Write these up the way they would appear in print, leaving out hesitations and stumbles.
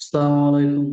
আসসালামু আলাইকুম।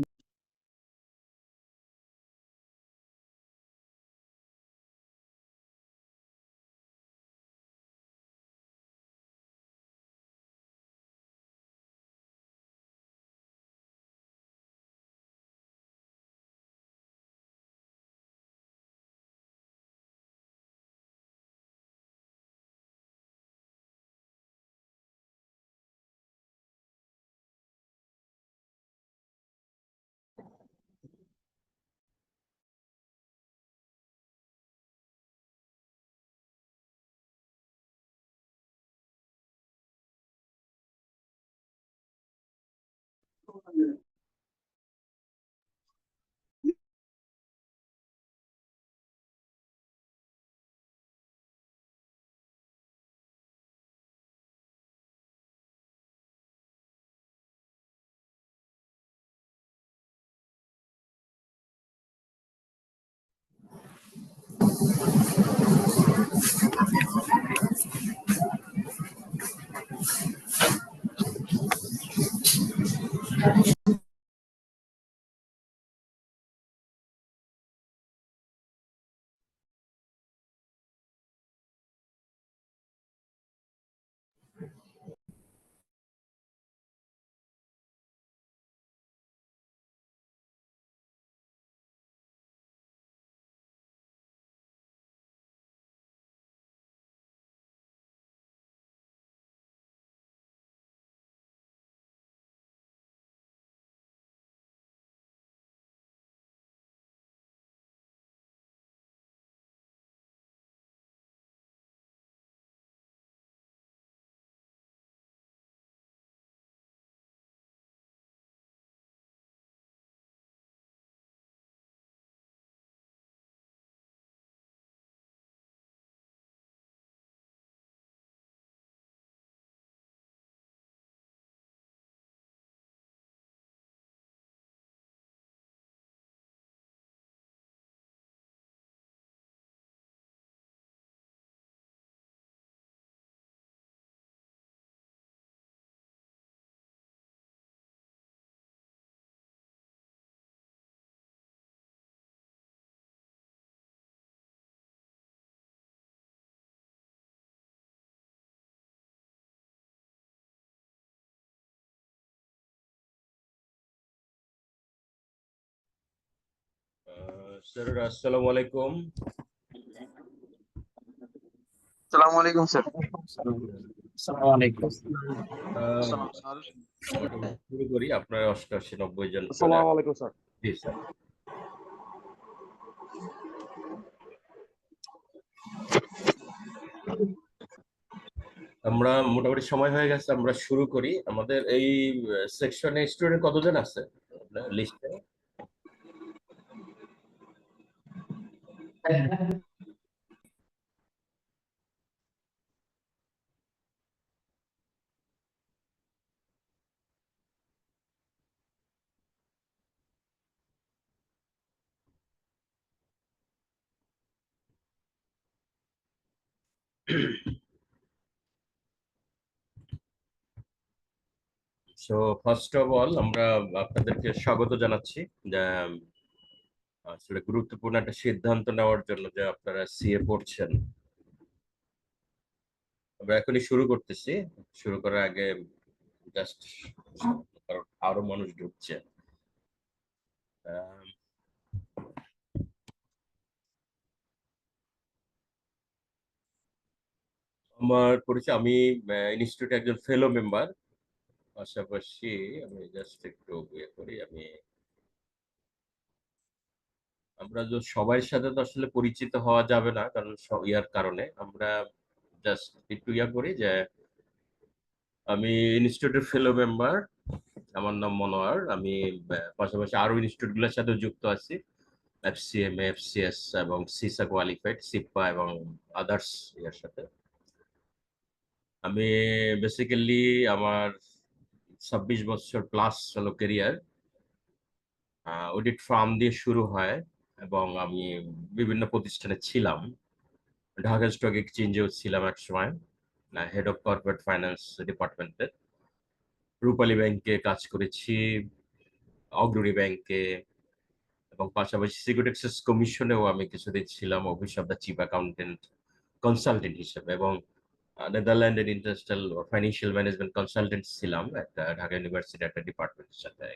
স্যার, আসসালামু আলাইকুম। আসসালামু আলাইকুম স্যার। আসসালামু আলাইকুম। আহ, আসসালাম স্যার। মোটামুটি শুরু করি। আপনার 88-90 জন চলে আসসালামু আসছে। আলাইকুম স্যার। জি স্যার। আমরা মোটামুটি সময় হয়ে গেছে, আমরা শুরু করি। আমাদের এই সেকশনে স্টুডেন্ট কতজন আছে লিস্টে? সো ফার্স্ট অফ অল আমরা আপনাদেরকে স্বাগত জানাচ্ছি যে আসলে গুরুত্বপূর্ণ একটা সিদ্ধান্ত নেওয়ার জন্য যে আপনারা সিএ পড়ছেন। আমরা এখনই শুরু করতেছি। শুরু করার আগে জাস্ট, কারণ আরো মানুষ ঢুকছে। আহ, আমার পরিচয়, আমি ইনস্টিটিউটে একজন ফেলো মেম্বার। পাশাপাশি আমি জাস্ট একটু ইয়ে করি। আমরা যে সবার সাথে তো আসলে পরিচিত হওয়া যাবে না, কারণ ইয়ার কারণে আমরা জাস্ট একটু ইয়া করি যে আমি ইনস্টিটিউটের ফেলো মেম্বার। আমার নাম মনোয়ার। আমি পাশাপাশি আরো ইনস্টিটিউট গুলোর সাথে যুক্ত আছি, এফসিএম, এফসিএস এবং সিসা কোয়ালিফাইড, সিপা এবং আদার্স ইয়ার সাথে। আমি বেসিক্যালি আমার 26 বছর প্লাস হলো ক্যারিয়ার। অডিট ফার্ম দিয়ে শুরু হয় এবং আমি বিভিন্ন প্রতিষ্ঠানে ছিলাম। ঢাকা স্টক এক্সচেঞ্জেও ছিলাম এক সময়, হেড অফ কর্পোরেট ফাইন্যান্স ডিপার্টমেন্টে। রূপালী ব্যাংকে কাজ করেছি, অগ্রণী ব্যাংকে এবং পাশাপাশি সিকিউরিটি এক্সচেঞ্জ কমিশনেও আমি কিছুদিন ছিলাম office of the chief accountant consultant হিসেবে, এবং নেদারল্যান্ডের ইন্টারন্যাশনাল ফাইন্যান্সিয়াল ম্যানেজমেন্ট কনসালটেন্ট ছিলাম একটা ঢাকা ইউনিভার্সিটির একটা ডিপার্টমেন্টের সাথে।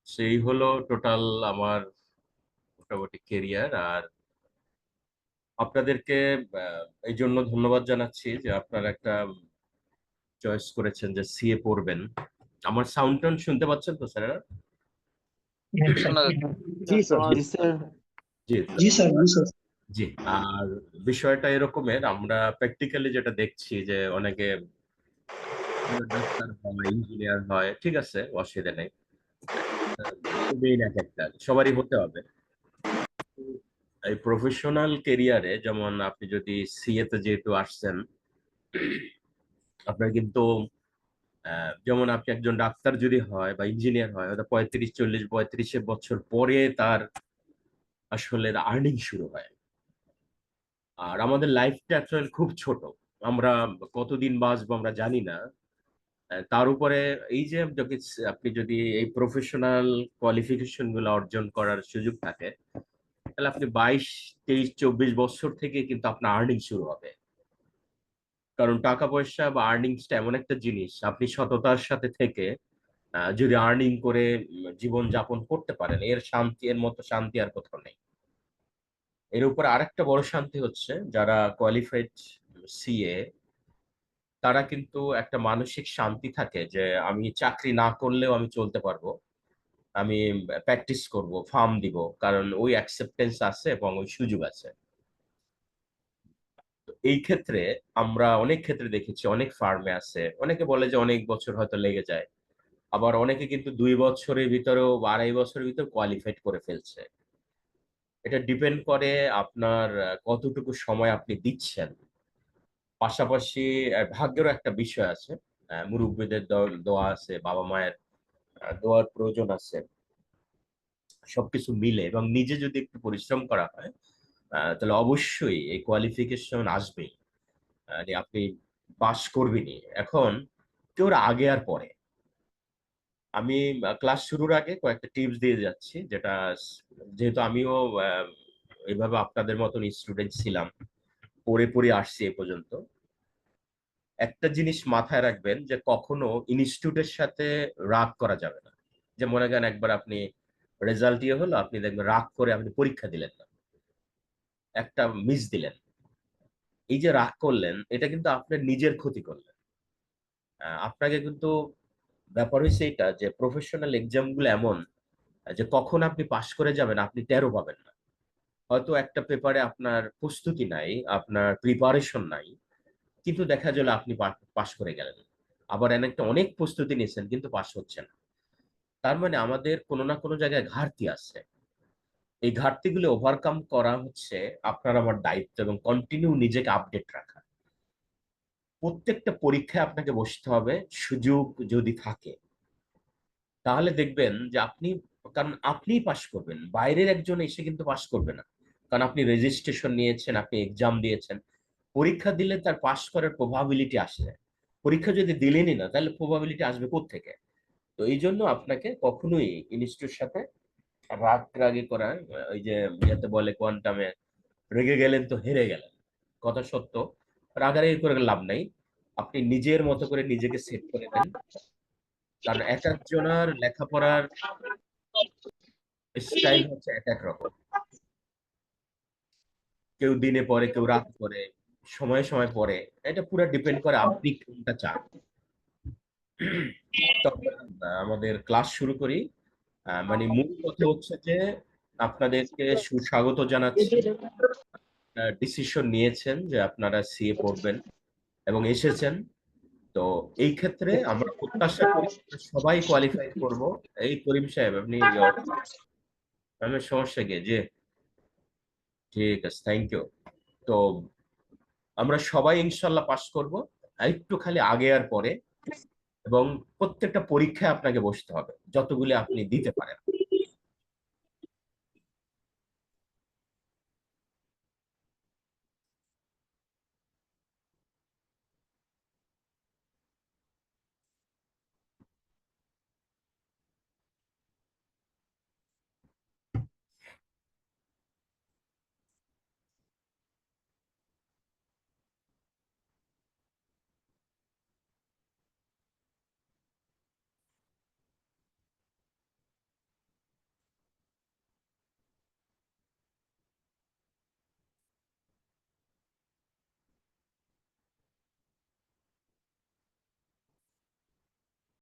সেই হলো টোটাল আমার মোটামুটি কেরিয়ার। আর আপনাদেরকে এই জন্য ধন্যবাদ জানাচ্ছি যে আপনারা একটা চয়েস করেছেন যে সিএ পড়বেন। আমার সাউন্ড টোন শুনতে পাচ্ছেন তো স্যারেরা? শোনা জি স্যার। জি জি জি স্যার, জি স্যার। জি। আর বিষয়টা এরকমের, আমরা প্র্যাকটিক্যালি যেটা দেখছি যে অনেকে ডাক্তার হয়, ইঞ্জিনিয়ার হয়, ঠিক আছে, অসুবিধা নেই, মেইন এক একটা সবারই হতে হবে। এই প্রফেশনাল কেরিয়ারে যেমন আপনি যদি সিএ তে যেহেতু আসছেন, আপনার কিন্তু যেমন আপনি একজন ডাক্তার যদি হয় বা ইঞ্জিনিয়ার হয়, হয়তো 35, 40, 45 বছর পরে তার আসলে আর্নিং শুরু হয়। আর আমাদের লাইফটা আসলে খুব ছোট, আমরা কতদিন বাঁচবো আমরা জানি না। তার উপরে এই যে আপনি যদি এই প্রফেশনাল কোয়ালিফিকেশন গুলো অর্জন করার সুযোগ থাকে, তাহলে আপনি 22, 23, 24 বছর থেকে কিন্তু আপনার আর্নিং শুরু হবে। কারণ টাকা পয়সা বা আর্নিংসটা এমন একটা জিনিস, আপনি সততার সাথে থেকে যদি আর্নিং করে জীবন যাপন করতে পারেন, এর শান্তি, এর মতো শান্তি আর কোথাও নেই। এর উপর আরেকটা বড় শান্তি হচ্ছে যারা কোয়ালিফাইড সিএ, তারা কিন্তু একটা মানসিক শান্তি থাকে যে আমি চাকরি না করলেও আমি চলতে পারবো, আমি প্র্যাকটিস করব, ফার্ম দিব, কারণ ওই অ্যাকসেপ্টেন্স আছে এবং ওই সুযোগ আছে। তো এই ক্ষেত্রে আমরা অনেক ক্ষেত্রে দেখেছি, অনেক ফার্মে আছে, অনেকে বলে যে অনেক বছর হয়তো লেগে যায়, আবার অনেকে কিন্তু 2 বছরের ভিতরেও বা 2.5 বছরের ভিতরে কোয়ালিফাইড করে ফেলছে। এটা ডিপেন্ড করে আপনার কতটুকু সময় আপনি দিচ্ছেন। পাশাপাশি ভাগ্যেরও একটা বিষয় আছে, মুরব্বীদের দোয়া আছে, বাবা মায়ের দোয়ার প্রয়োজন আছে। সবকিছু মিলে এবং নিজে যদি একটু পরিশ্রম করা হয়, তাহলে অবশ্যই এই কোয়ালিফিকেশন আসবেই, যে আপনি পাস করবেনই। এখন কেউ আগে আর পরে, আমি ক্লাস শুরুর আগে কয়েকটা টিপস দিয়ে যাচ্ছি, যেটা যেহেতু আমিও এইভাবে আপনাদের মতন স্টুডেন্ট ছিলাম, পড়ে পড়ে আসছি এ পর্যন্ত। একটা জিনিস মাথায় রাখবেন যে কখনো ইনস্টিটিউটের সাথে রাগ করা যাবে না। যে মনে করেন একবার আপনি রেজাল্ট ইয়ে হলো, আপনি দেখবেন রাগ করে আপনি পরীক্ষা দিলেন না, একটা মিস দিলেন, এই যে রাগ করলেন, এটা কিন্তু আপনার নিজের ক্ষতি করলেন। আপনাকে কিন্তু, ব্যাপার হয়েছে এটা যে প্রফেশনাল এক্সাম গুলো এমন যে কখন আপনি পাশ করে যাবেন আপনি টেরও পাবেন না। হয়তো একটা পেপারে আপনার প্রস্তুতি নাই, আপনার প্রিপারেশন নাই, কিন্তু দেখা গেল আপনি পাশ করে গেলেন। আবার একটা অনেক প্রস্তুতি নিয়েছেন কিন্তু পাশ হচ্ছে না। তার মানে আমাদের কোনো না কোনো জায়গায় ঘাটতি আছে। এই ঘাটতিগুলো ওভারকাম করা হচ্ছে আপনার আমার দায়িত্ব, এবং কন্টিনিউ নিজেকে আপডেট রাখা। প্রত্যেকটা পরীক্ষায় আপনাকে বসতে হবে, সুযোগ যদি থাকে তাহলে দেখবেন যে আপনি, কারণ আপনিই পাশ করবেন, বাইরের একজন এসে কিন্তু পাশ করবে না। কারণ আপনি রেজিস্ট্রেশন নিয়েছেন, আপনি এক্সাম দিয়েছেন, পরীক্ষা দিলে তার পাশ করার প্রবাবিলিটি আসে। পরীক্ষা যদি দিলেনই না, তাহলে প্রবাবিলিটি আসবে কোত্থেকে? তো এই জন্য আপনাকে কখনোই ইনস্টিটিউটের সাথে রাগরাগি করা, ওই যে ইয়েতে বলে কোয়ান্টামে, রেগে গেলেন তো হেরে গেলেন, কথা সত্য। রাগারাগি করে লাভ নাই, আপনি নিজের মতো করে নিজেকে সেট করে নেন। কারণ এক একজনের লেখাপড়ার স্টাইল হচ্ছে এক এক রকম, কেউ দিনে পড়ে, কেউ রাত পড়ে, সময়ে সময় পড়ে। এটা পুরো ডিপেন্ড করে আপনি কোনটা চান। তবে আমাদের ক্লাস শুরু করি। মানে মূল কথা হচ্ছে যে আপনাদেরকে সুস্বাগত জানাচ্ছি, ডিসিশন নিয়েছেন যে আপনারা সিএ পড়বেন এবং এসেছেন। তো এই ক্ষেত্রে আমরা প্রত্যাশা করি সবাই কোয়ালিফাই করব। এই করিম সাহেব, আপনি আমি সমস্যা কি যে, ঠিক আছে, থ্যাংক ইউ। তো আমরা সবাই ইনশাল্লাহ পাস করব, একটু খালি আগে আর পরে, এবং প্রত্যেকটা পরীক্ষায় আপনাকে বসতে হবে যতগুলি আপনি দিতে পারেন।